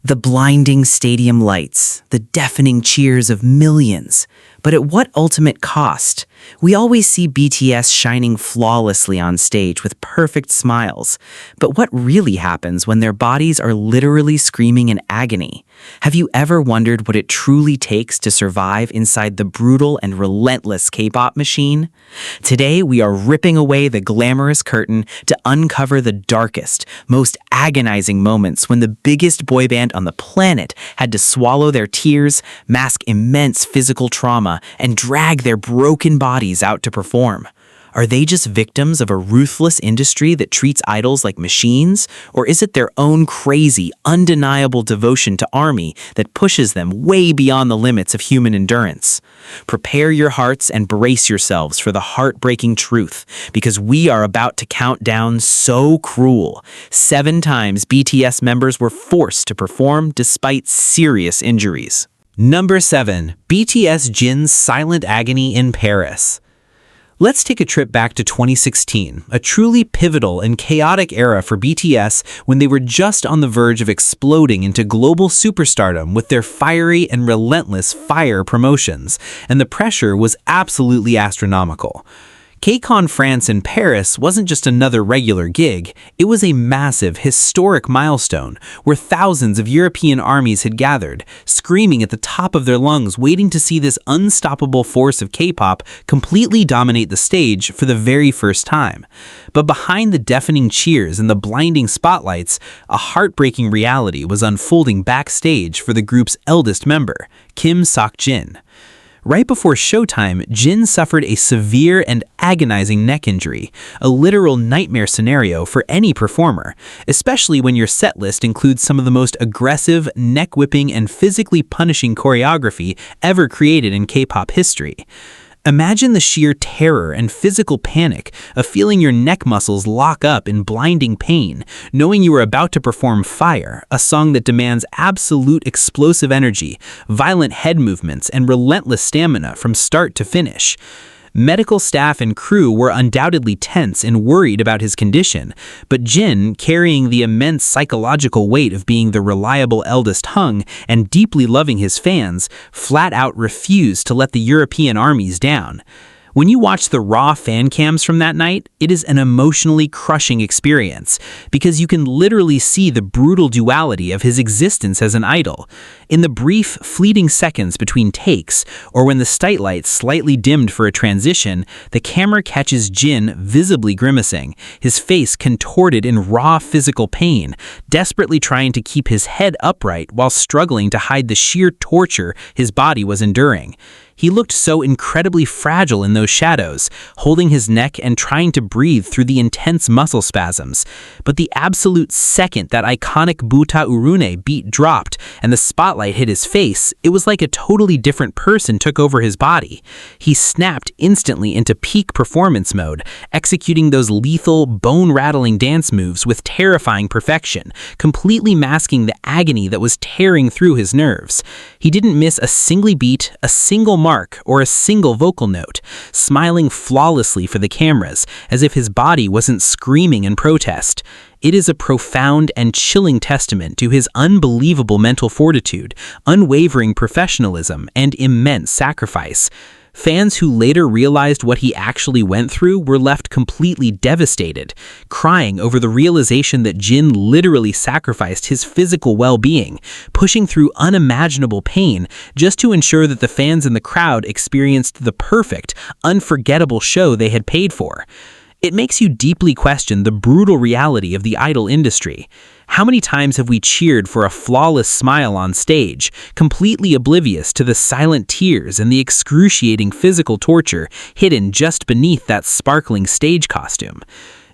The blinding stadium lights, the deafening cheers of millions. But at what ultimate cost? We always see BTS shining flawlessly on stage with perfect smiles. But what really happens when their bodies are literally screaming in agony? Have you ever wondered what it truly takes to survive inside the brutal and relentless K-pop machine? Today, we are ripping away the glamorous curtain to uncover the darkest, most agonizing moments when the biggest boy band on the planet had to swallow their tears, mask immense physical trauma, and drag their broken bodies out to perform. Are they just victims of a ruthless industry that treats idols like machines? Or is it their own crazy, undeniable devotion to ARMY that pushes them way beyond the limits of human endurance? Prepare your hearts and brace yourselves for the heartbreaking truth, because we are about to count down so cruel. 7 times BTS members were forced to perform despite serious injuries. Number 7. BTS Jin's silent agony in Paris. Let's take a trip back to 2016, a truly pivotal and chaotic era for BTS when they were just on the verge of exploding into global superstardom with their fiery and relentless Fire promotions, and the pressure was absolutely astronomical. KCON France in Paris wasn't just another regular gig, it was a massive, historic milestone where thousands of European armies had gathered, screaming at the top of their lungs, waiting to see this unstoppable force of K-pop completely dominate the stage for the very first time. But behind the deafening cheers and the blinding spotlights, a heartbreaking reality was unfolding backstage for the group's eldest member, Kim Seok-jin. Right before showtime, Jin suffered a severe and agonizing neck injury, a literal nightmare scenario for any performer, especially when your set list includes some of the most aggressive, neck-whipping, and physically punishing choreography ever created in K-pop history. Imagine the sheer terror and physical panic of feeling your neck muscles lock up in blinding pain, knowing you are about to perform Fire, a song that demands absolute explosive energy, violent head movements, and relentless stamina from start to finish. Medical staff and crew were undoubtedly tense and worried about his condition, but Jin, carrying the immense psychological weight of being the reliable eldest hung and deeply loving his fans, flat out refused to let the European armies down. When you watch the raw fan cams from that night, it is an emotionally crushing experience, because you can literally see the brutal duality of his existence as an idol. In the brief, fleeting seconds between takes, or when the sightlight slightly dimmed for a transition, the camera catches Jin visibly grimacing, his face contorted in raw physical pain, desperately trying to keep his head upright while struggling to hide the sheer torture his body was enduring. He looked so incredibly fragile in those shadows, holding his neck and trying to breathe through the intense muscle spasms. But the absolute second that iconic Buta Urune beat dropped and the spotlight hit his face, it was like a totally different person took over his body. He snapped instantly into peak performance mode, executing those lethal, bone-rattling dance moves with terrifying perfection, completely masking the agony that was tearing through his nerves. He didn't miss a single beat, a single mark, or a single vocal note, smiling flawlessly for the cameras, as if his body wasn't screaming in protest. It is a profound and chilling testament to his unbelievable mental fortitude, unwavering professionalism, and immense sacrifice. Fans who later realized what he actually went through were left completely devastated, crying over the realization that Jin literally sacrificed his physical well-being, pushing through unimaginable pain just to ensure that the fans in the crowd experienced the perfect, unforgettable show they had paid for. It makes you deeply question the brutal reality of the idol industry. How many times have we cheered for a flawless smile on stage, completely oblivious to the silent tears and the excruciating physical torture hidden just beneath that sparkling stage costume?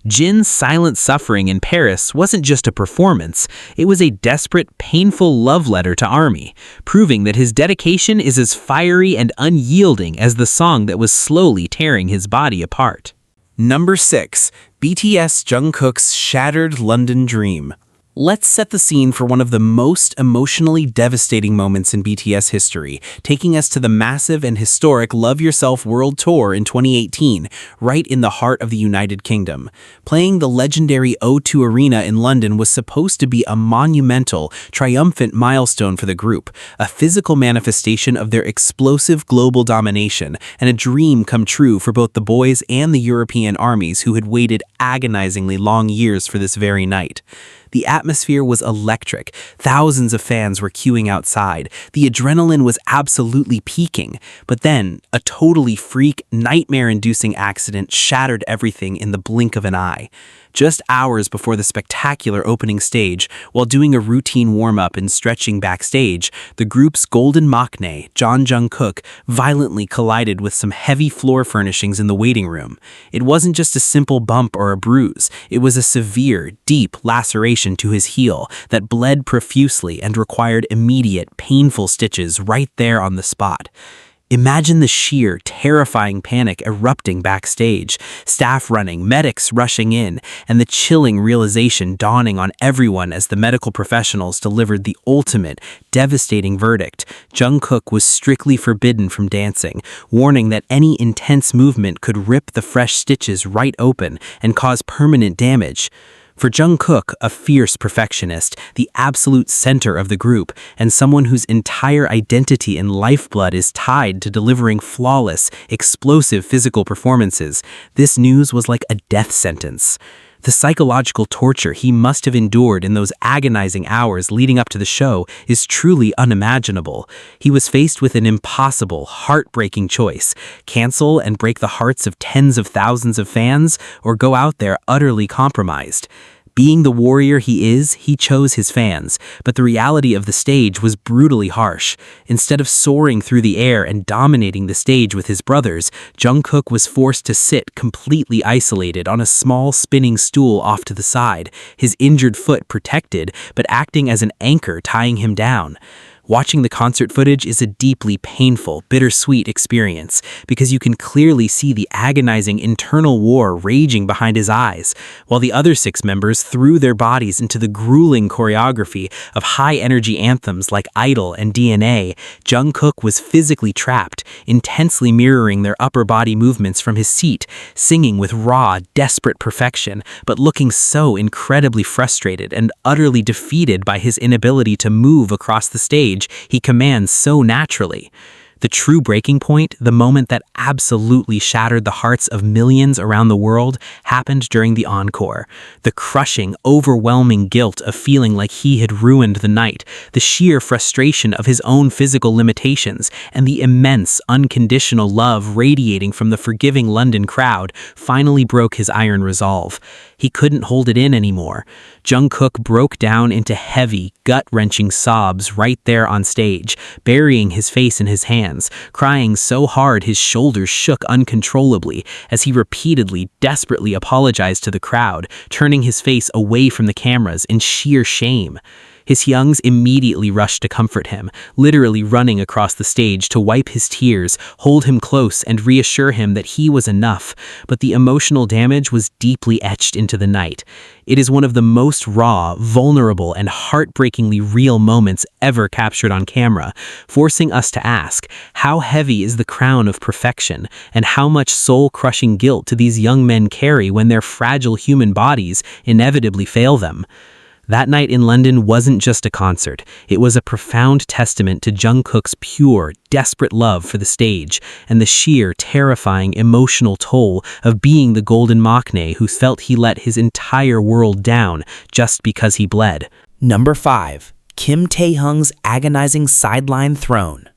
Jin's silent suffering in Paris wasn't just a performance, it was a desperate, painful love letter to ARMY, proving that his dedication is as fiery and unyielding as the song that was slowly tearing his body apart. Number 6. BTS Jungkook's Shattered London Dream. Let's set the scene for one of the most emotionally devastating moments in BTS history, taking us to the massive and historic Love Yourself World Tour in 2018, right in the heart of the United Kingdom. Playing the legendary O2 Arena in London was supposed to be a monumental, triumphant milestone for the group, a physical manifestation of their explosive global domination, and a dream come true for both the boys and the European armies who had waited agonizingly long years for this very night. The atmosphere was electric. Thousands of fans were queuing outside. The adrenaline was absolutely peaking. But then, a totally freak, nightmare-inducing accident shattered everything in the blink of an eye. Just hours before the spectacular opening stage, while doing a routine warm-up and stretching backstage, the group's golden maknae, Jungkook, violently collided with some heavy floor furnishings in the waiting room. It wasn't just a simple bump or a bruise. It was a severe, deep laceration to his heel that bled profusely and required immediate, painful stitches right there on the spot. Imagine the sheer, terrifying panic erupting backstage, staff running, medics rushing in, and the chilling realization dawning on everyone as the medical professionals delivered the ultimate, devastating verdict. Jungkook was strictly forbidden from dancing, warning that any intense movement could rip the fresh stitches right open and cause permanent damage. For Jungkook, a fierce perfectionist, the absolute center of the group, and someone whose entire identity and lifeblood is tied to delivering flawless, explosive physical performances, this news was like a death sentence. The psychological torture he must have endured in those agonizing hours leading up to the show is truly unimaginable. He was faced with an impossible, heartbreaking choice: cancel and break the hearts of tens of thousands of fans, or go out there utterly compromised. Being the warrior he is, he chose his fans, but the reality of the stage was brutally harsh. Instead of soaring through the air and dominating the stage with his brothers, Jungkook was forced to sit completely isolated on a small spinning stool off to the side, his injured foot protected, but acting as an anchor tying him down. Watching the concert footage is a deeply painful, bittersweet experience because you can clearly see the agonizing internal war raging behind his eyes, while the other 6 members threw their bodies into the grueling choreography of high-energy anthems like Idol and DNA. Jungkook was physically trapped, intensely mirroring their upper body movements from his seat, singing with raw, desperate perfection, but looking so incredibly frustrated and utterly defeated by his inability to move across the stage he commands so naturally. The true breaking point, the moment that absolutely shattered the hearts of millions around the world, happened during the encore. The crushing, overwhelming guilt of feeling like he had ruined the night, the sheer frustration of his own physical limitations, and the immense, unconditional love radiating from the forgiving London crowd finally broke his iron resolve. He couldn't hold it in anymore. Jungkook broke down into heavy, gut-wrenching sobs right there on stage, burying his face in his hands, crying so hard his shoulders shook uncontrollably as he repeatedly, desperately apologized to the crowd, turning his face away from the cameras in sheer shame. His Hyungs immediately rushed to comfort him, literally running across the stage to wipe his tears, hold him close, and reassure him that he was enough, but the emotional damage was deeply etched into the night. It is one of the most raw, vulnerable, and heartbreakingly real moments ever captured on camera, forcing us to ask, how heavy is the crown of perfection, and how much soul-crushing guilt do these young men carry when their fragile human bodies inevitably fail them? That night in London wasn't just a concert. It was a profound testament to Jungkook's pure, desperate love for the stage and the sheer, terrifying emotional toll of being the golden maknae who felt he let his entire world down just because he bled. Number 5. Kim Taehyung's agonizing sideline throne.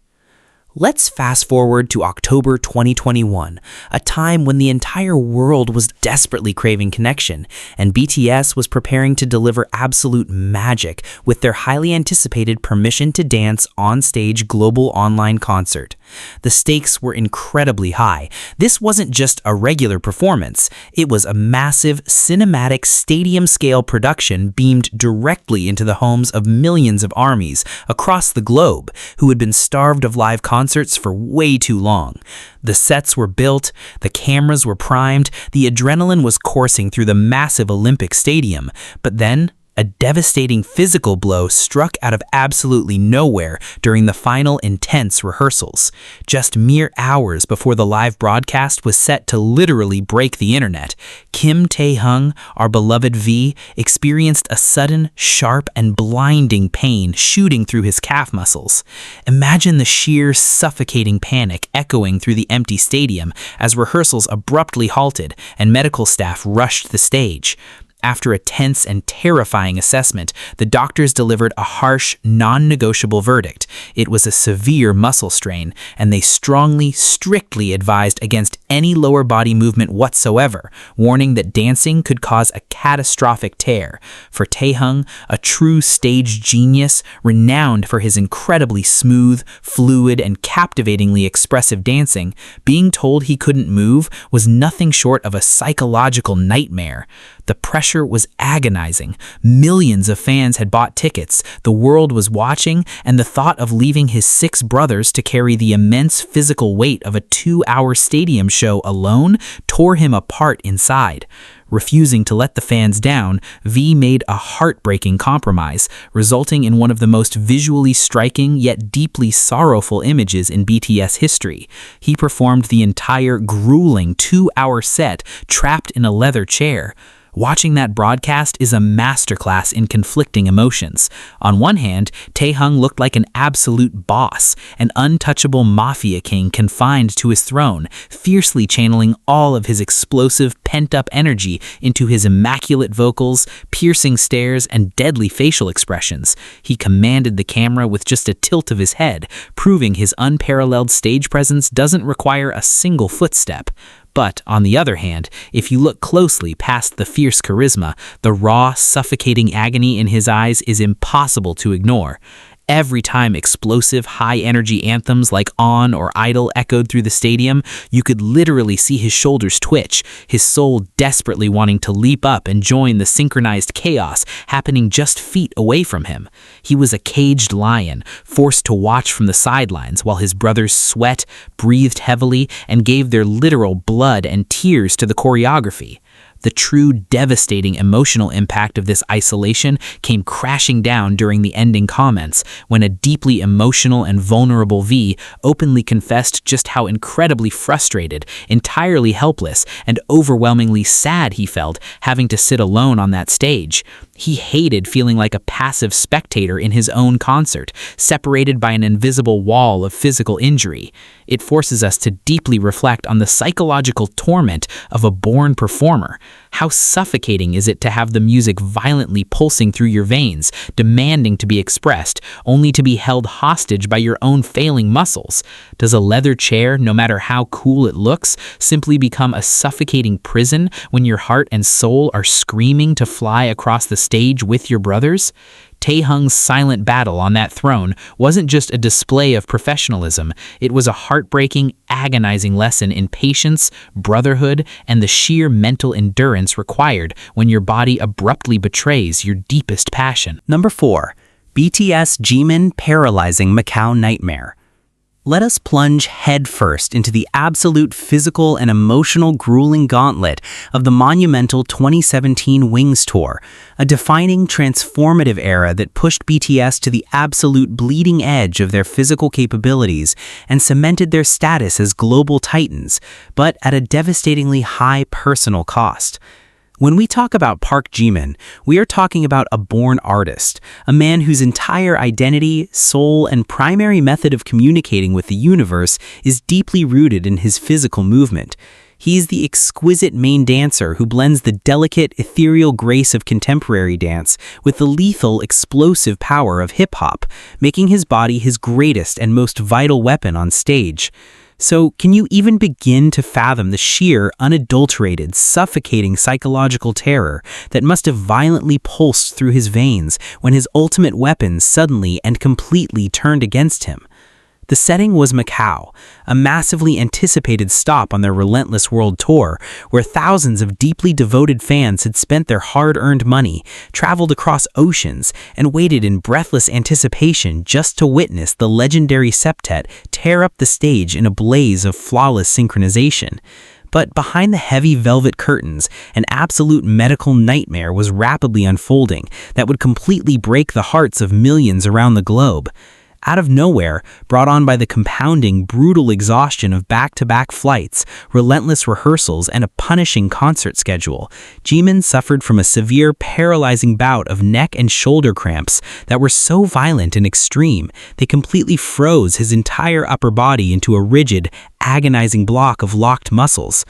Let's fast forward to October 2021, a time when the entire world was desperately craving connection, and BTS was preparing to deliver absolute magic with their highly anticipated Permission to Dance on-stage global online concert. The stakes were incredibly high. This wasn't just a regular performance. It was a massive, cinematic, stadium-scale production beamed directly into the homes of millions of armies across the globe who had been starved of live concerts for way too long. The sets were built, the cameras were primed, the adrenaline was coursing through the massive Olympic stadium, but then a devastating physical blow struck out of absolutely nowhere during the final intense rehearsals. Just mere hours before the live broadcast was set to literally break the internet, Kim Taehyung, our beloved V, experienced a sudden, sharp, and blinding pain shooting through his calf muscles. Imagine the sheer, suffocating panic echoing through the empty stadium as rehearsals abruptly halted and medical staff rushed the stage. After a tense and terrifying assessment, the doctors delivered a harsh, non-negotiable verdict. It was a severe muscle strain, and they strictly advised against any lower body movement whatsoever, warning that dancing could cause a catastrophic tear. For Taehyung, a true stage genius, renowned for his incredibly smooth, fluid, and captivatingly expressive dancing, being told he couldn't move was nothing short of a psychological nightmare. The pressure was agonizing. Millions of fans had bought tickets, the world was watching, and the thought of leaving his 6 brothers to carry the immense physical weight of a 2-hour stadium show alone tore him apart inside. Refusing to let the fans down, V made a heartbreaking compromise, resulting in one of the most visually striking yet deeply sorrowful images in BTS history. He performed the entire grueling 2-hour set trapped in a leather chair. Watching that broadcast is a masterclass in conflicting emotions. On one hand, Taehyung looked like an absolute boss, an untouchable mafia king confined to his throne, fiercely channeling all of his explosive, pent-up energy into his immaculate vocals, piercing stares, and deadly facial expressions. He commanded the camera with just a tilt of his head, proving his unparalleled stage presence doesn't require a single footstep. But, on the other hand, if you look closely past the fierce charisma, the raw, suffocating agony in his eyes is impossible to ignore. Every time explosive, high-energy anthems like On or Idol echoed through the stadium, you could literally see his shoulders twitch, his soul desperately wanting to leap up and join the synchronized chaos happening just feet away from him. He was a caged lion, forced to watch from the sidelines while his brothers sweat, breathed heavily, and gave their literal blood and tears to the choreography. The true devastating emotional impact of this isolation came crashing down during the ending comments, when a deeply emotional and vulnerable V openly confessed just how incredibly frustrated, entirely helpless, and overwhelmingly sad he felt having to sit alone on that stage. He hated feeling like a passive spectator in his own concert, separated by an invisible wall of physical injury. It forces us to deeply reflect on the psychological torment of a born performer. How suffocating is it to have the music violently pulsing through your veins, demanding to be expressed, only to be held hostage by your own failing muscles? Does a leather chair, no matter how cool it looks, simply become a suffocating prison when your heart and soul are screaming to fly across the stage with your brothers? Taehyung's silent battle on that throne wasn't just a display of professionalism, it was a heartbreaking, agonizing lesson in patience, brotherhood, and the sheer mental endurance required when your body abruptly betrays your deepest passion. Number 4. BTS Jimin Paralyzing Macau Nightmare. Let us plunge headfirst into the absolute physical and emotional grueling gauntlet of the monumental 2017 Wings Tour, a defining, transformative era that pushed BTS to the absolute bleeding edge of their physical capabilities and cemented their status as global titans, but at a devastatingly high personal cost. When we talk about Park Jimin, we are talking about a born artist, a man whose entire identity, soul, and primary method of communicating with the universe is deeply rooted in his physical movement. He's the exquisite main dancer who blends the delicate, ethereal grace of contemporary dance with the lethal, explosive power of hip-hop, making his body his greatest and most vital weapon on stage. So, can you even begin to fathom the sheer, unadulterated, suffocating psychological terror that must have violently pulsed through his veins when his ultimate weapon suddenly and completely turned against him? The setting was Macau, a massively anticipated stop on their relentless world tour, where thousands of deeply devoted fans had spent their hard-earned money, traveled across oceans, and waited in breathless anticipation just to witness the legendary septet tear up the stage in a blaze of flawless synchronization. But behind the heavy velvet curtains, an absolute medical nightmare was rapidly unfolding that would completely break the hearts of millions around the globe. Out of nowhere, brought on by the compounding, brutal exhaustion of back-to-back flights, relentless rehearsals, and a punishing concert schedule, Jimin suffered from a severe, paralyzing bout of neck and shoulder cramps that were so violent and extreme, they completely froze his entire upper body into a rigid, agonizing block of locked muscles.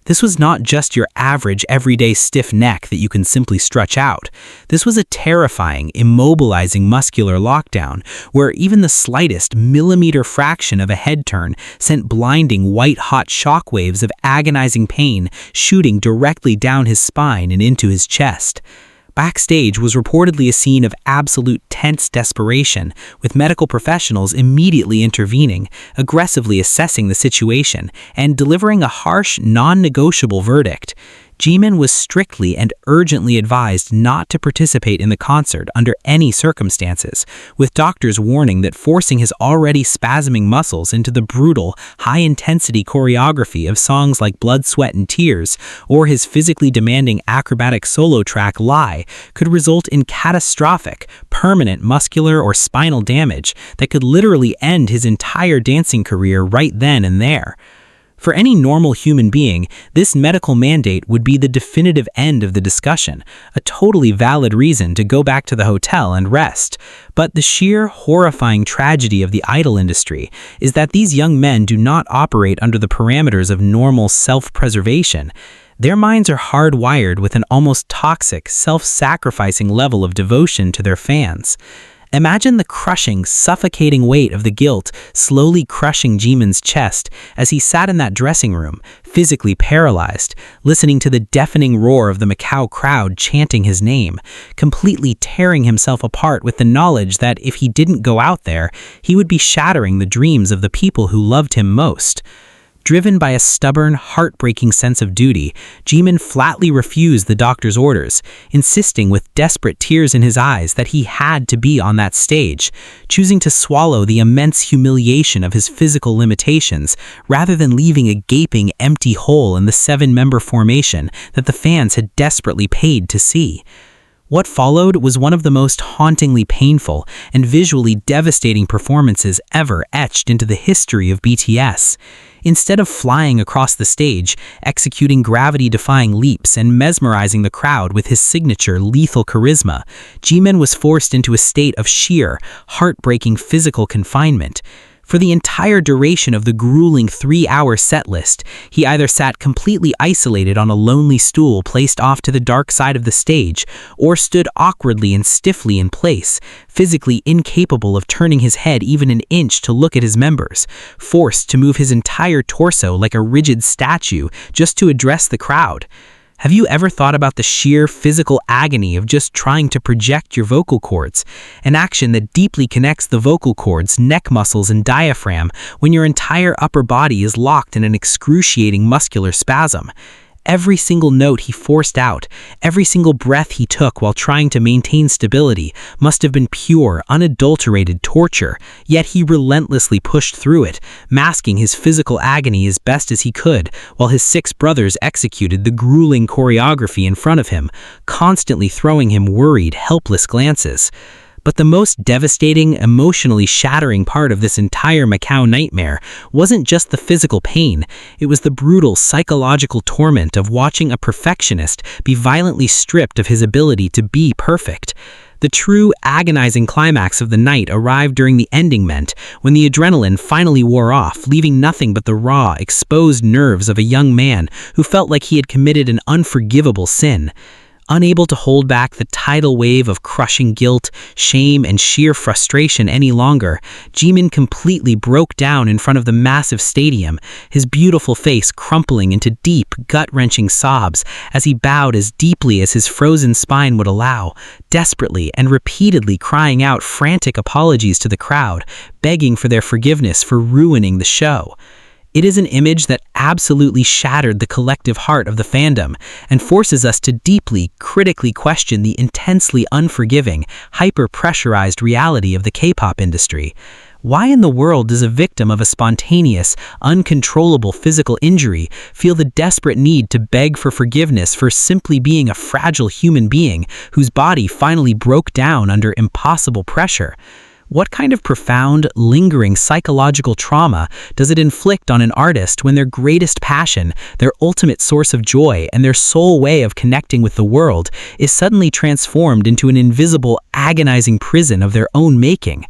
This was not just your average, everyday stiff neck that you can simply stretch out. This was a terrifying, immobilizing muscular lockdown, where even the slightest millimeter fraction of a head turn sent blinding white-hot shockwaves of agonizing pain shooting directly down his spine and into his chest. Backstage was reportedly a scene of absolute tense desperation, with medical professionals immediately intervening, aggressively assessing the situation, and delivering a harsh, non-negotiable verdict. Jimin was strictly and urgently advised not to participate in the concert under any circumstances, with doctors warning that forcing his already spasming muscles into the brutal, high-intensity choreography of songs like Blood, Sweat, and Tears, or his physically demanding acrobatic solo track Lie, could result in catastrophic, permanent muscular or spinal damage that could literally end his entire dancing career right then and there. For any normal human being, this medical mandate would be the definitive end of the discussion, a totally valid reason to go back to the hotel and rest. But the sheer, horrifying tragedy of the idol industry is that these young men do not operate under the parameters of normal self-preservation. Their minds are hardwired with an almost toxic, self-sacrificing level of devotion to their fans. Imagine the crushing, suffocating weight of the guilt slowly crushing Jimin's chest as he sat in that dressing room, physically paralyzed, listening to the deafening roar of the Macau crowd chanting his name, completely tearing himself apart with the knowledge that if he didn't go out there, he would be shattering the dreams of the people who loved him most. Driven by a stubborn, heartbreaking sense of duty, Jimin flatly refused the doctor's orders, insisting with desperate tears in his eyes that he had to be on that stage, choosing to swallow the immense humiliation of his physical limitations rather than leaving a gaping, empty hole in the 7-member formation that the fans had desperately paid to see. What followed was one of the most hauntingly painful and visually devastating performances ever etched into the history of BTS. Instead of flying across the stage, executing gravity-defying leaps and mesmerizing the crowd with his signature lethal charisma, Jimin was forced into a state of sheer, heartbreaking physical confinement. For the entire duration of the grueling 3-hour set list, he either sat completely isolated on a lonely stool placed off to the dark side of the stage, or stood awkwardly and stiffly in place, physically incapable of turning his head even an inch to look at his members, forced to move his entire torso like a rigid statue just to address the crowd. Have you ever thought about the sheer physical agony of just trying to project your vocal cords, an action that deeply connects the vocal cords, neck muscles, and diaphragm when your entire upper body is locked in an excruciating muscular spasm? Every single note he forced out, every single breath he took while trying to maintain stability must have been pure, unadulterated torture, yet he relentlessly pushed through it, masking his physical agony as best as he could, while his 6 brothers executed the grueling choreography in front of him, constantly throwing him worried, helpless glances. But the most devastating, emotionally shattering part of this entire Macau nightmare wasn't just the physical pain, it was the brutal psychological torment of watching a perfectionist be violently stripped of his ability to be perfect. The true, agonizing climax of the night arrived during the ending ment, when the adrenaline finally wore off, leaving nothing but the raw, exposed nerves of a young man who felt like he had committed an unforgivable sin. Unable to hold back the tidal wave of crushing guilt, shame, and sheer frustration any longer, Jimin completely broke down in front of the massive stadium, his beautiful face crumpling into deep, gut-wrenching sobs as he bowed as deeply as his frozen spine would allow, desperately and repeatedly crying out frantic apologies to the crowd, begging for their forgiveness for ruining the show. It is an image that absolutely shattered the collective heart of the fandom and forces us to deeply, critically question the intensely unforgiving, hyper-pressurized reality of the K-pop industry. Why in the world does a victim of a spontaneous, uncontrollable physical injury feel the desperate need to beg for forgiveness for simply being a fragile human being whose body finally broke down under impossible pressure? What kind of profound, lingering psychological trauma does it inflict on an artist when their greatest passion, their ultimate source of joy, and their sole way of connecting with the world is suddenly transformed into an invisible, agonizing prison of their own making?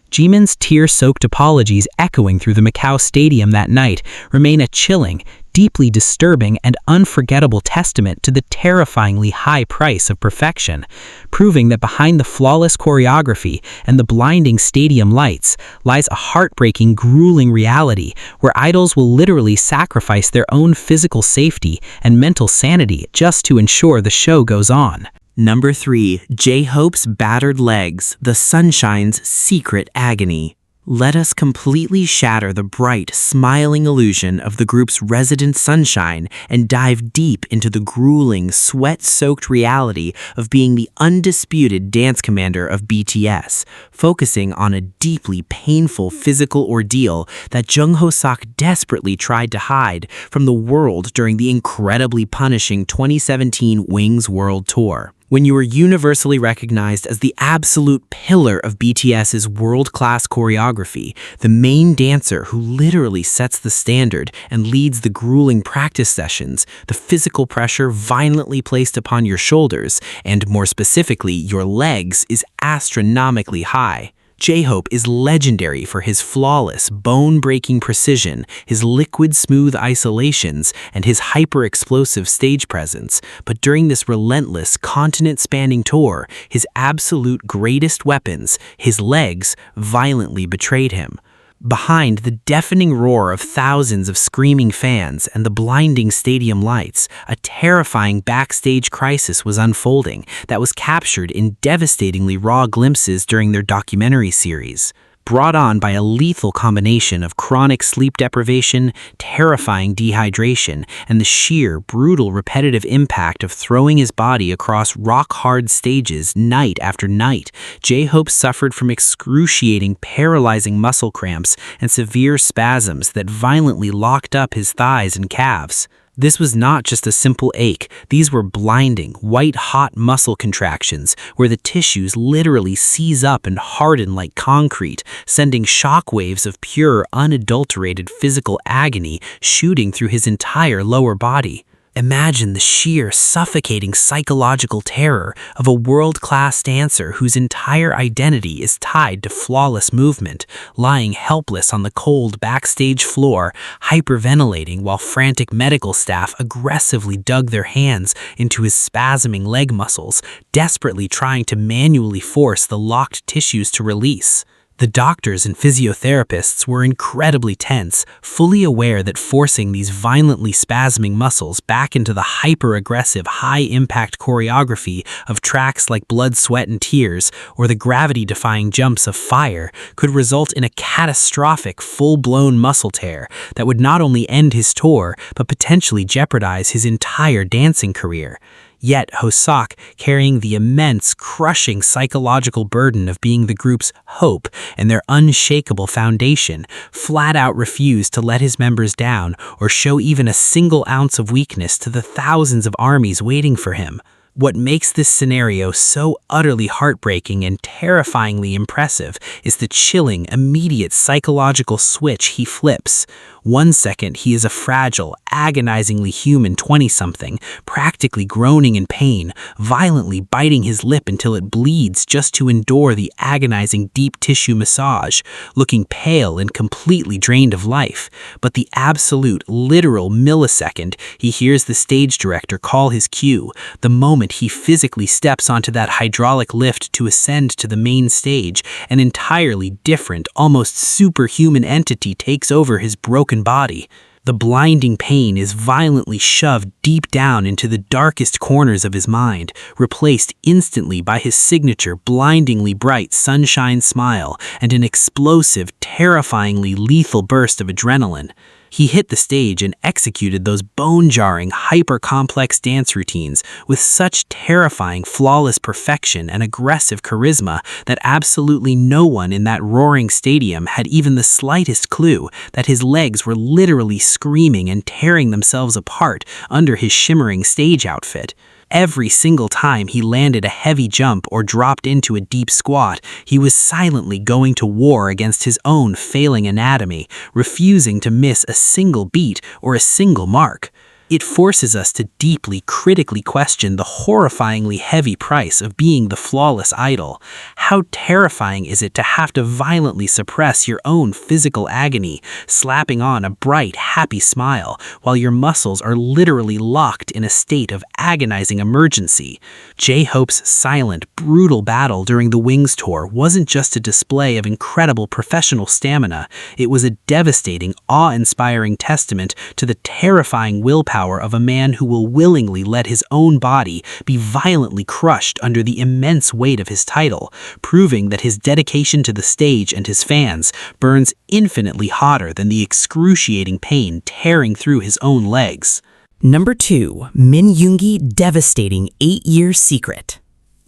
Jimin's tear-soaked apologies echoing through the Macau stadium that night remain a chilling, deeply disturbing, and unforgettable testament to the terrifyingly high price of perfection, proving that behind the flawless choreography and the blinding stadium lights lies a heartbreaking, grueling reality where idols will literally sacrifice their own physical safety and mental sanity just to ensure the show goes on. Number 3. J-Hope's battered legs, the sunshine's secret agony. Let us completely shatter the bright, smiling illusion of the group's resident sunshine and dive deep into the grueling, sweat-soaked reality of being the undisputed dance commander of BTS, focusing on a deeply painful physical ordeal that Jungkook desperately tried to hide from the world during the incredibly punishing 2017 Wings World Tour. When you are universally recognized as the absolute pillar of BTS's world-class choreography, the main dancer who literally sets the standard and leads the grueling practice sessions, the physical pressure violently placed upon your shoulders, and more specifically your legs, is astronomically high. J-Hope is legendary for his flawless, bone-breaking precision, his liquid-smooth isolations, and his hyper-explosive stage presence. But during this relentless, continent-spanning tour, his absolute greatest weapons, his legs, violently betrayed him. Behind the deafening roar of thousands of screaming fans and the blinding stadium lights, a terrifying backstage crisis was unfolding that was captured in devastatingly raw glimpses during their documentary series. Brought on by a lethal combination of chronic sleep deprivation, terrifying dehydration, and the sheer, brutal, repetitive impact of throwing his body across rock-hard stages night after night, J-Hope suffered from excruciating, paralyzing muscle cramps and severe spasms that violently locked up his thighs and calves. This was not just a simple ache, these were blinding, white-hot muscle contractions where the tissues literally seize up and harden like concrete, sending shockwaves of pure, unadulterated physical agony shooting through his entire lower body. Imagine the sheer, suffocating psychological terror of a world-class dancer whose entire identity is tied to flawless movement, lying helpless on the cold backstage floor, hyperventilating while frantic medical staff aggressively dug their hands into his spasming leg muscles, desperately trying to manually force the locked tissues to release. The doctors and physiotherapists were incredibly tense, fully aware that forcing these violently spasming muscles back into the hyper-aggressive, high-impact choreography of tracks like Blood, Sweat, and Tears or the gravity-defying jumps of Fire could result in a catastrophic, full-blown muscle tear that would not only end his tour, but potentially jeopardize his entire dancing career. Yet Hoseok, carrying the immense, crushing psychological burden of being the group's hope and their unshakable foundation, flat out refused to let his members down or show even a single ounce of weakness to the thousands of armies waiting for him. What makes this scenario so utterly heartbreaking and terrifyingly impressive is the chilling, immediate psychological switch he flips. 1 second, he is a fragile, agonizingly human 20-something, practically groaning in pain, violently biting his lip until it bleeds just to endure the agonizing deep tissue massage, looking pale and completely drained of life. But the absolute, literal millisecond he hears the stage director call his cue, the moment he physically steps onto that hydraulic lift to ascend to the main stage, an entirely different, almost superhuman entity takes over his broken body. The blinding pain is violently shoved deep down into the darkest corners of his mind, replaced instantly by his signature blindingly bright sunshine smile and an explosive, terrifyingly lethal burst of adrenaline. He hit the stage and executed those bone-jarring, hyper-complex dance routines with such terrifying, flawless perfection and aggressive charisma that absolutely no one in that roaring stadium had even the slightest clue that his legs were literally screaming and tearing themselves apart under his shimmering stage outfit. Every single time he landed a heavy jump or dropped into a deep squat, he was silently going to war against his own failing anatomy, refusing to miss a single beat or a single mark. It forces us to deeply, critically question the horrifyingly heavy price of being the flawless idol. How terrifying is it to have to violently suppress your own physical agony, slapping on a bright, happy smile, while your muscles are literally locked in a state of agonizing emergency? J-Hope's silent, brutal battle during the Wings tour wasn't just a display of incredible professional stamina, it was a devastating, awe-inspiring testament to the terrifying willpower of a man who will willingly let his own body be violently crushed under the immense weight of his title, proving that his dedication to the stage and his fans burns infinitely hotter than the excruciating pain tearing through his own legs. Number 2. Min Yoongi devastating 8-year secret.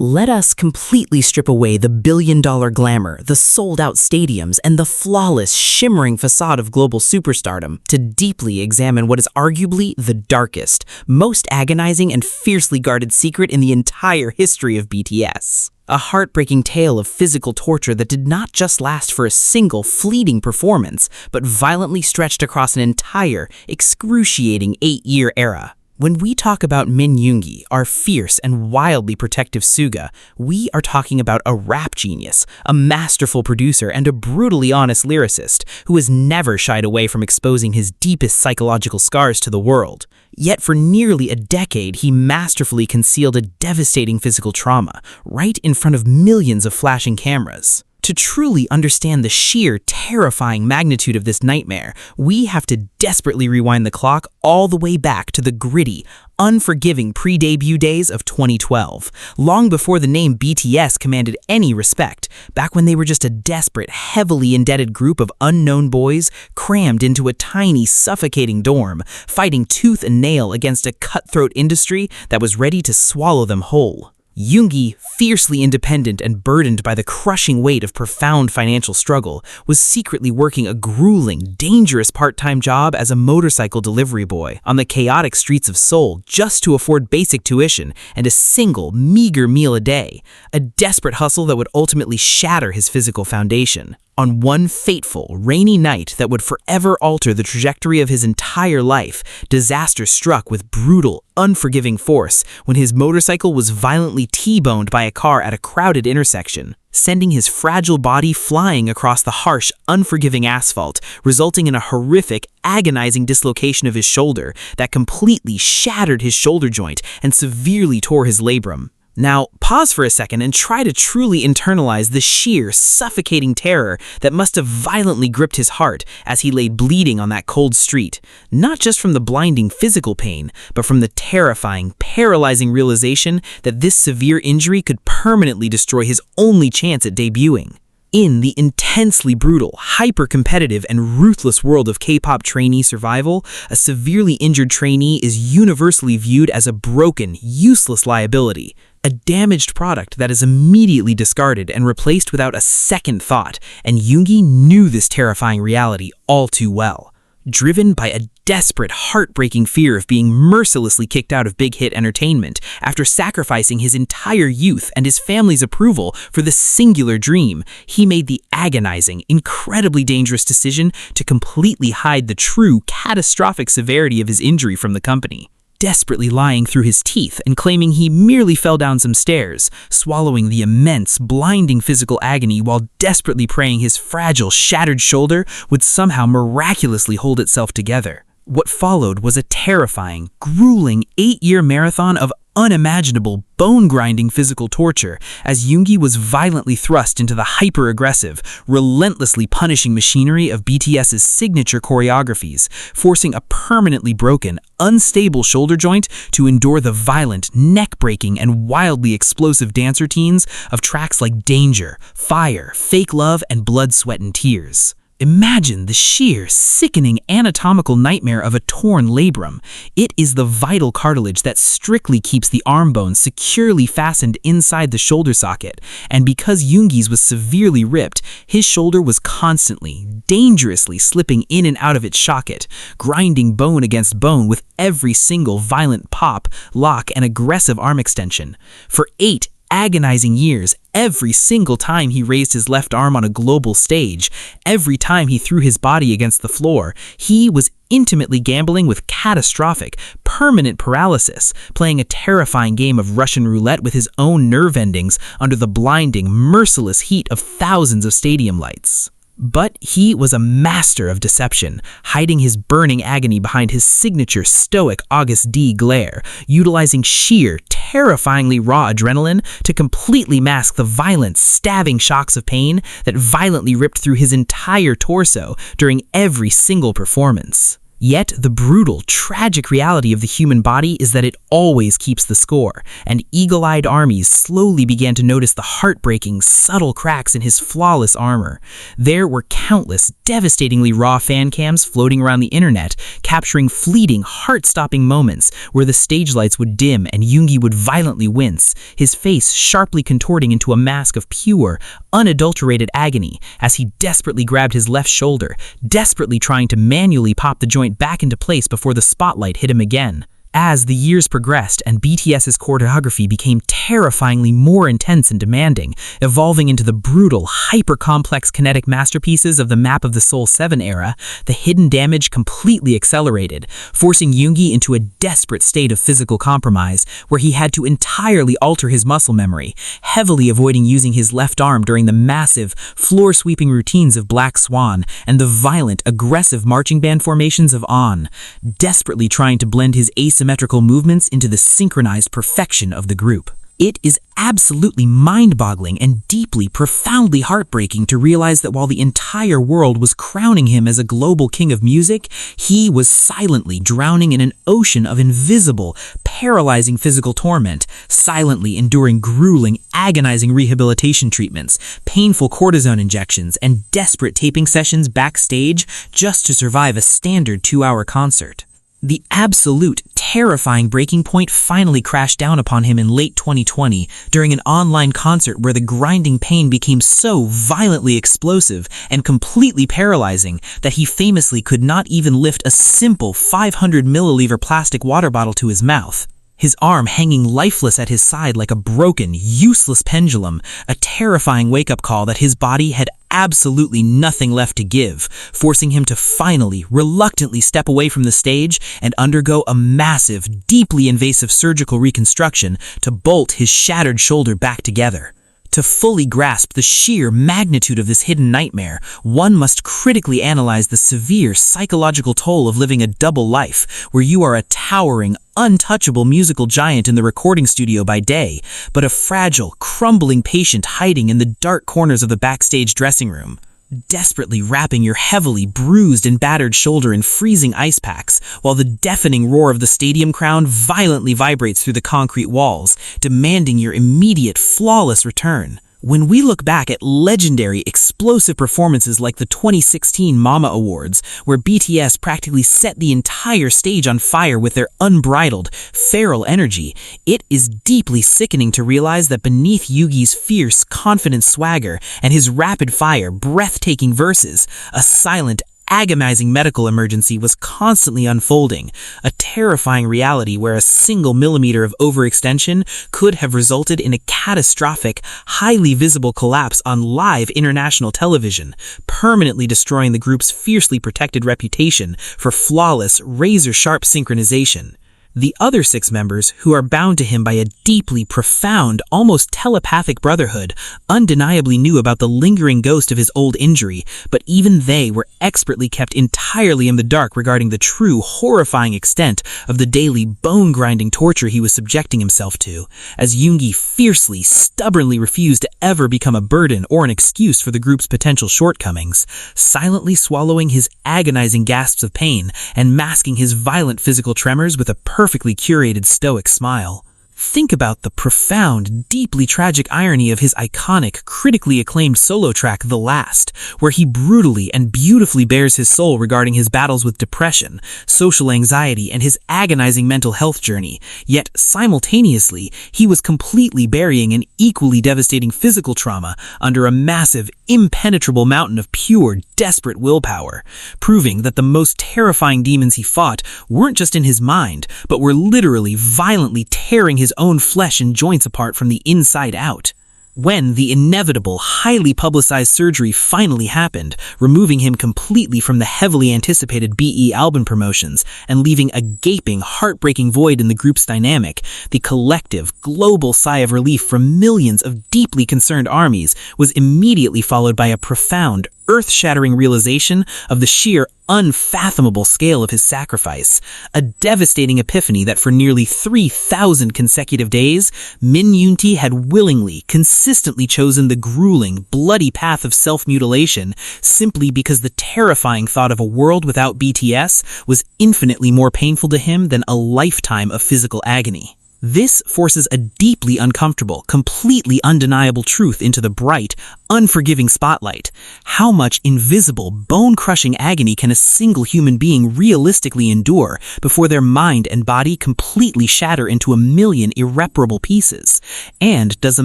Let us completely strip away the billion-dollar glamour, the sold-out stadiums, and the flawless, shimmering facade of global superstardom to deeply examine what is arguably the darkest, most agonizing, and fiercely guarded secret in the entire history of BTS. A heartbreaking tale of physical torture that did not just last for a single fleeting performance, but violently stretched across an entire, excruciating 8-year era. When we talk about Min Yoongi, our fierce and wildly protective Suga, we are talking about a rap genius, a masterful producer, and a brutally honest lyricist who has never shied away from exposing his deepest psychological scars to the world. Yet for nearly a decade, he masterfully concealed a devastating physical trauma right in front of millions of flashing cameras. To truly understand the sheer, terrifying magnitude of this nightmare, we have to desperately rewind the clock all the way back to the gritty, unforgiving pre-debut days of 2012, long before the name BTS commanded any respect, back when they were just a desperate, heavily indebted group of unknown boys crammed into a tiny, suffocating dorm, fighting tooth and nail against a cutthroat industry that was ready to swallow them whole. Yoongi, fiercely independent and burdened by the crushing weight of profound financial struggle, was secretly working a grueling, dangerous part-time job as a motorcycle delivery boy on the chaotic streets of Seoul just to afford basic tuition and a single, meager meal a day, a desperate hustle that would ultimately shatter his physical foundation. On one fateful, rainy night that would forever alter the trajectory of his entire life, disaster struck with brutal, unforgiving force when his motorcycle was violently T-boned by a car at a crowded intersection, sending his fragile body flying across the harsh, unforgiving asphalt, resulting in a horrific, agonizing dislocation of his shoulder that completely shattered his shoulder joint and severely tore his labrum. Now, pause for a second and try to truly internalize the sheer, suffocating terror that must have violently gripped his heart as he lay bleeding on that cold street, not just from the blinding physical pain, but from the terrifying, paralyzing realization that this severe injury could permanently destroy his only chance at debuting. In the intensely brutal, hyper-competitive, and ruthless world of K-pop trainee survival, a severely injured trainee is universally viewed as a broken, useless liability, a damaged product that is immediately discarded and replaced without a second thought, and Yoongi knew this terrifying reality all too well. Driven by a desperate, heartbreaking fear of being mercilessly kicked out of big hit entertainment after sacrificing his entire youth and his family's approval for the singular dream, he made the agonizing, incredibly dangerous decision to completely hide the true, catastrophic severity of his injury from the company. Desperately lying through his teeth and claiming he merely fell down some stairs, swallowing the immense, blinding physical agony while desperately praying his fragile, shattered shoulder would somehow miraculously hold itself together. What followed was a terrifying, grueling 8-year marathon of unimaginable, bone-grinding physical torture as Yoongi was violently thrust into the hyper-aggressive, relentlessly punishing machinery of BTS's signature choreographies, forcing a permanently broken, unstable shoulder joint to endure the violent, neck-breaking, and wildly explosive dance routines of tracks like Danger, Fire, Fake Love, and Blood, Sweat, and Tears. Imagine the sheer, sickening anatomical nightmare of a torn labrum. It is the vital cartilage that strictly keeps the arm bone securely fastened inside the shoulder socket, and because Yoongi's was severely ripped, his shoulder was constantly, dangerously slipping in and out of its socket, grinding bone against bone with every single violent pop, lock, and aggressive arm extension. For 8 agonizing years, every single time he raised his left arm on a global stage, every time he threw his body against the floor, he was intimately gambling with catastrophic, permanent paralysis, playing a terrifying game of Russian roulette with his own nerve endings under the blinding, merciless heat of thousands of stadium lights. But he was a master of deception, hiding his burning agony behind his signature stoic August D glare, utilizing sheer, terrifyingly raw adrenaline to completely mask the violent, stabbing shocks of pain that violently ripped through his entire torso during every single performance. Yet the brutal, tragic reality of the human body is that it always keeps the score, and eagle-eyed armies slowly began to notice the heartbreaking, subtle cracks in his flawless armor. There were countless, devastatingly raw fan cams floating around the internet, capturing fleeting, heart-stopping moments where the stage lights would dim and Yoongi would violently wince, his face sharply contorting into a mask of pure, unadulterated agony as he desperately grabbed his left shoulder, desperately trying to manually pop the joint back into place before the spotlight hit him again. As the years progressed and BTS's choreography became terrifyingly more intense and demanding, evolving into the brutal, hyper-complex kinetic masterpieces of the Map of the Soul 7 era, the hidden damage completely accelerated, forcing Yoongi into a desperate state of physical compromise where he had to entirely alter his muscle memory, heavily avoiding using his left arm during the massive, floor-sweeping routines of Black Swan and the violent, aggressive marching band formations of On, desperately trying to blend his asymmetrical movements into the synchronized perfection of the group. It is absolutely mind-boggling and deeply, profoundly heartbreaking to realize that while the entire world was crowning him as a global king of music, he was silently drowning in an ocean of invisible, paralyzing physical torment, silently enduring grueling, agonizing rehabilitation treatments, painful cortisone injections, and desperate taping sessions backstage just to survive a standard 2-hour concert. The absolute, terrifying breaking point finally crashed down upon him in late 2020 during an online concert where the grinding pain became so violently explosive and completely paralyzing that he famously could not even lift a simple 500 milliliter plastic water bottle to his mouth. His arm hanging lifeless at his side like a broken, useless pendulum, a terrifying wake-up call that his body had absolutely nothing left to give, forcing him to finally, reluctantly step away from the stage and undergo a massive, deeply invasive surgical reconstruction to bolt his shattered shoulder back together. To fully grasp the sheer magnitude of this hidden nightmare, one must critically analyze the severe psychological toll of living a double life, where you are a towering, untouchable musical giant in the recording studio by day, but a fragile, crumbling patient hiding in the dark corners of the backstage dressing room, desperately wrapping your heavily bruised and battered shoulder in freezing ice packs, while the deafening roar of the stadium crowd violently vibrates through the concrete walls, demanding your immediate, flawless return. When we look back at legendary, explosive performances like the 2016 Mama Awards, where BTS practically set the entire stage on fire with their unbridled, feral energy, it is deeply sickening to realize that beneath Yoongi's fierce, confident swagger and his rapid-fire, breathtaking verses, a silent, agonizing medical emergency was constantly unfolding, a terrifying reality where a single millimeter of overextension could have resulted in a catastrophic, highly visible collapse on live international television, permanently destroying the group's fiercely protected reputation for flawless, razor-sharp synchronization. The other 6 members, who are bound to him by a deeply profound, almost telepathic brotherhood, undeniably knew about the lingering ghost of his old injury, but even they were expertly kept entirely in the dark regarding the true, horrifying extent of the daily, bone-grinding torture he was subjecting himself to, as Yoongi fiercely, stubbornly refused to ever become a burden or an excuse for the group's potential shortcomings, silently swallowing his agonizing gasps of pain and masking his violent physical tremors with a perfectly curated stoic smile. Think about the profound, deeply tragic irony of his iconic, critically acclaimed solo track The Last, where he brutally and beautifully bares his soul regarding his battles with depression, social anxiety, and his agonizing mental health journey. Yet, simultaneously, he was completely burying an equally devastating physical trauma under a massive, impenetrable mountain of pure, desperate willpower, proving that the most terrifying demons he fought weren't just in his mind, but were literally violently tearing his own flesh and joints apart from the inside out. When the inevitable, highly publicized surgery finally happened, removing him completely from the heavily anticipated BE album promotions and leaving a gaping, heartbreaking void in the group's dynamic, the collective, global sigh of relief from millions of deeply concerned ARMYs was immediately followed by a profound, earth-shattering realization of the sheer unfathomable scale of his sacrifice, a devastating epiphany that for nearly 3,000 consecutive days, Min Yoontae had willingly, consistently chosen the grueling, bloody path of self-mutilation simply because the terrifying thought of a world without BTS was infinitely more painful to him than a lifetime of physical agony. This forces a deeply uncomfortable, completely undeniable truth into the bright, unforgiving spotlight. How much invisible, bone-crushing agony can a single human being realistically endure before their mind and body completely shatter into a million irreparable pieces? And does a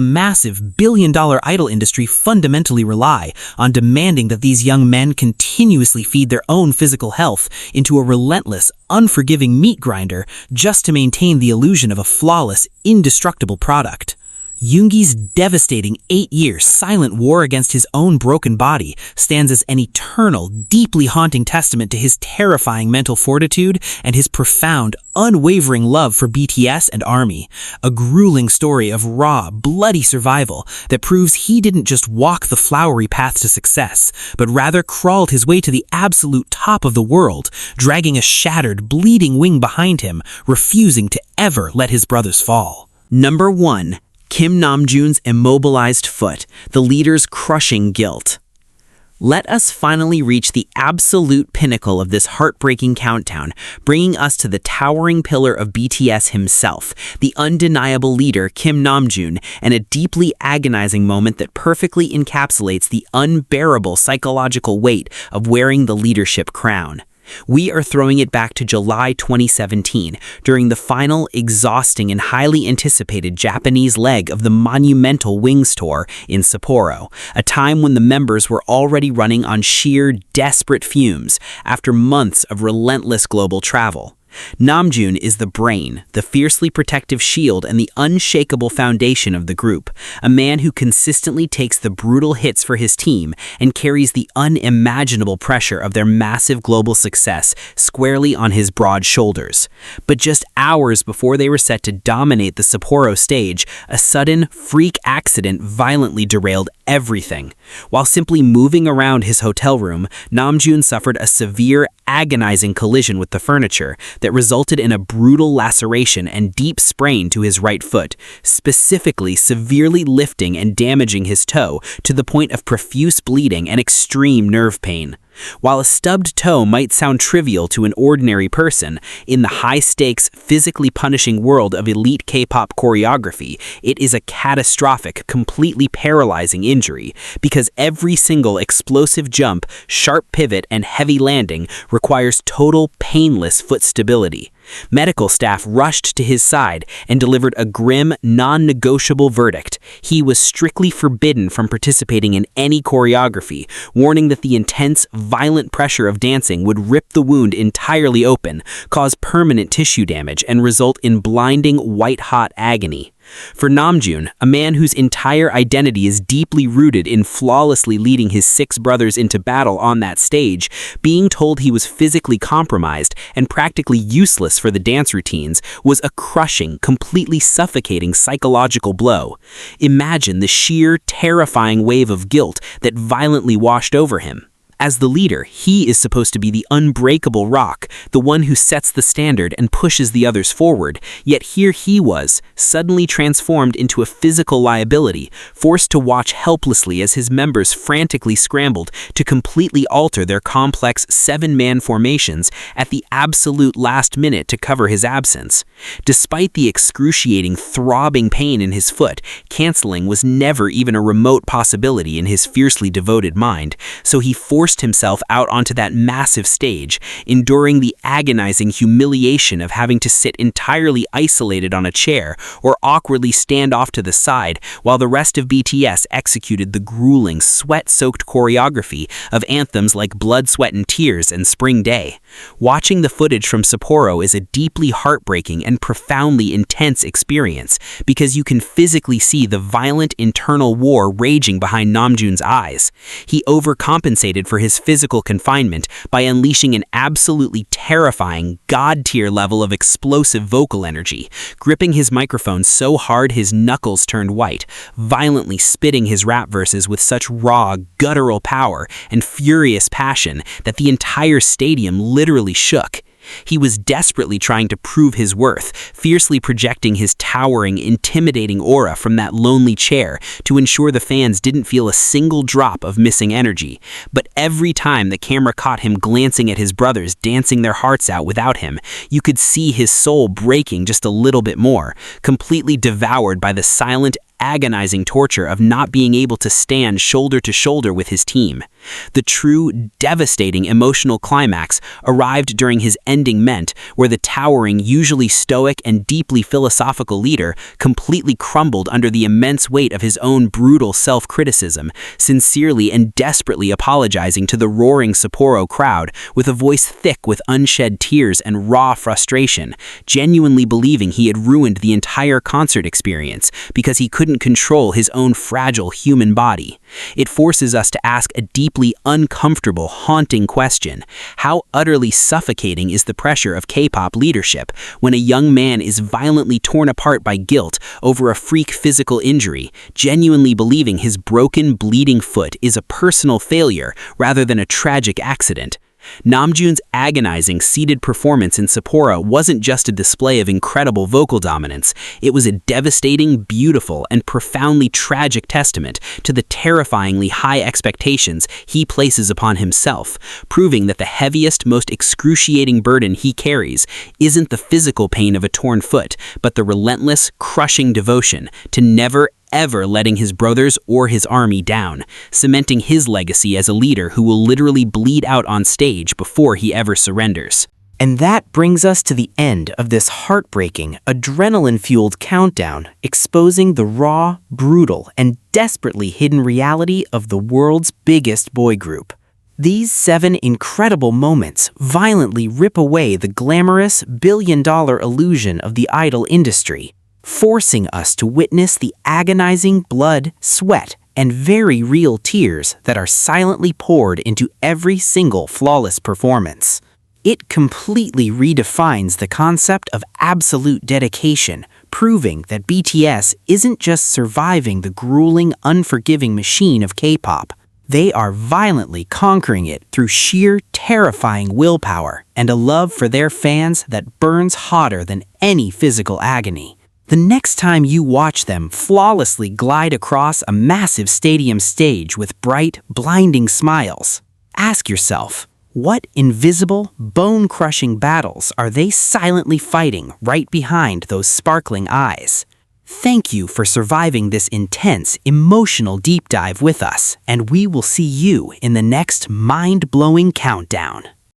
massive billion-dollar idol industry fundamentally rely on demanding that these young men continuously feed their own physical health into a relentless, unforgiving meat grinder just to maintain the illusion of a flawless, indestructible product? Yoongi's devastating 8-year silent war against his own broken body stands as an eternal, deeply haunting testament to his terrifying mental fortitude and his profound, unwavering love for BTS and ARMY, a grueling story of raw, bloody survival that proves he didn't just walk the flowery path to success, but rather crawled his way to the absolute top of the world, dragging a shattered, bleeding wing behind him, refusing to ever let his brothers fall. Number 1. Kim Namjoon's immobilized foot, the leader's crushing guilt. Let us finally reach the absolute pinnacle of this heartbreaking countdown, bringing us to the towering pillar of BTS himself, the undeniable leader Kim Namjoon, and a deeply agonizing moment that perfectly encapsulates the unbearable psychological weight of wearing the leadership crown. We are throwing it back to July 2017, during the final, exhausting, and highly anticipated Japanese leg of the monumental Wings Tour in Sapporo, a time when the members were already running on sheer, desperate fumes after months of relentless global travel. Namjoon is the brain, the fiercely protective shield, and the unshakable foundation of the group, a man who consistently takes the brutal hits for his team and carries the unimaginable pressure of their massive global success squarely on his broad shoulders. But just hours before they were set to dominate the Sapporo stage, a sudden, freak accident violently derailed everything. While simply moving around his hotel room, Namjoon suffered a severe, agonizing collision with the furniture that resulted in a brutal laceration and deep sprain to his right foot, specifically severely lifting and damaging his toe to the point of profuse bleeding and extreme nerve pain. While a stubbed toe might sound trivial to an ordinary person, in the high-stakes, physically punishing world of elite K-pop choreography, it is a catastrophic, completely paralyzing injury, because every single explosive jump, sharp pivot, and heavy landing requires total, painless foot stability. Medical staff rushed to his side and delivered a grim, non-negotiable verdict. He was strictly forbidden from participating in any choreography, warning that the intense, violent pressure of dancing would rip the wound entirely open, cause permanent tissue damage, and result in blinding, white-hot agony. For Namjoon, a man whose entire identity is deeply rooted in flawlessly leading his 6 brothers into battle on that stage, being told he was physically compromised and practically useless for the dance routines was a crushing, completely suffocating psychological blow. Imagine the sheer, terrifying wave of guilt that violently washed over him. As the leader, he is supposed to be the unbreakable rock, the one who sets the standard and pushes the others forward, yet here he was, suddenly transformed into a physical liability, forced to watch helplessly as his members frantically scrambled to completely alter their complex 7-man formations at the absolute last minute to cover his absence. Despite the excruciating, throbbing pain in his foot, canceling was never even a remote possibility in his fiercely devoted mind, so he forced himself out onto that massive stage, enduring the agonizing humiliation of having to sit entirely isolated on a chair or awkwardly stand off to the side while the rest of BTS executed the grueling, sweat-soaked choreography of anthems like Blood, Sweat and Tears and Spring Day. Watching the footage from Sapporo is a deeply heartbreaking and profoundly intense experience because you can physically see the violent internal war raging behind Namjoon's eyes. He overcompensated for his physical confinement by unleashing an absolutely terrifying, god-tier level of explosive vocal energy, gripping his microphone so hard his knuckles turned white, violently spitting his rap verses with such raw, guttural power and furious passion that the entire stadium literally shook. He was desperately trying to prove his worth, fiercely projecting his towering, intimidating aura from that lonely chair to ensure the fans didn't feel a single drop of missing energy. But every time the camera caught him glancing at his brothers dancing their hearts out without him, you could see his soul breaking just a little bit more, completely devoured by the silent, agonizing torture of not being able to stand shoulder to shoulder with his team. The true, devastating emotional climax arrived during his ending ment, where the towering, usually stoic and deeply philosophical leader completely crumbled under the immense weight of his own brutal self-criticism, sincerely and desperately apologizing to the roaring Sapporo crowd with a voice thick with unshed tears and raw frustration, genuinely believing he had ruined the entire concert experience because he couldn't control his own fragile human body. It forces us to ask a deeply uncomfortable, haunting question. How utterly suffocating is the pressure of K-pop leadership when a young man is violently torn apart by guilt over a freak physical injury, genuinely believing his broken, bleeding foot is a personal failure rather than a tragic accident? Namjoon's agonizing, seated performance in Sapporo wasn't just a display of incredible vocal dominance, it was a devastating, beautiful, and profoundly tragic testament to the terrifyingly high expectations he places upon himself, proving that the heaviest, most excruciating burden he carries isn't the physical pain of a torn foot, but the relentless, crushing devotion to never ever letting his brothers or his army down, cementing his legacy as a leader who will literally bleed out on stage before he ever surrenders. And that brings us to the end of this heartbreaking, adrenaline-fueled countdown, exposing the raw, brutal, and desperately hidden reality of the world's biggest boy group. These 7 incredible moments violently rip away the glamorous, billion-dollar illusion of the idol industry, forcing us to witness the agonizing blood, sweat, and very real tears that are silently poured into every single flawless performance. It completely redefines the concept of absolute dedication, proving that BTS isn't just surviving the grueling, unforgiving machine of K-pop. They are violently conquering it through sheer, terrifying willpower and a love for their fans that burns hotter than any physical agony. The next time you watch them flawlessly glide across a massive stadium stage with bright, blinding smiles, ask yourself, what invisible, bone-crushing battles are they silently fighting right behind those sparkling eyes? Thank you for surviving this intense, emotional deep dive with us, and we will see you in the next mind-blowing countdown.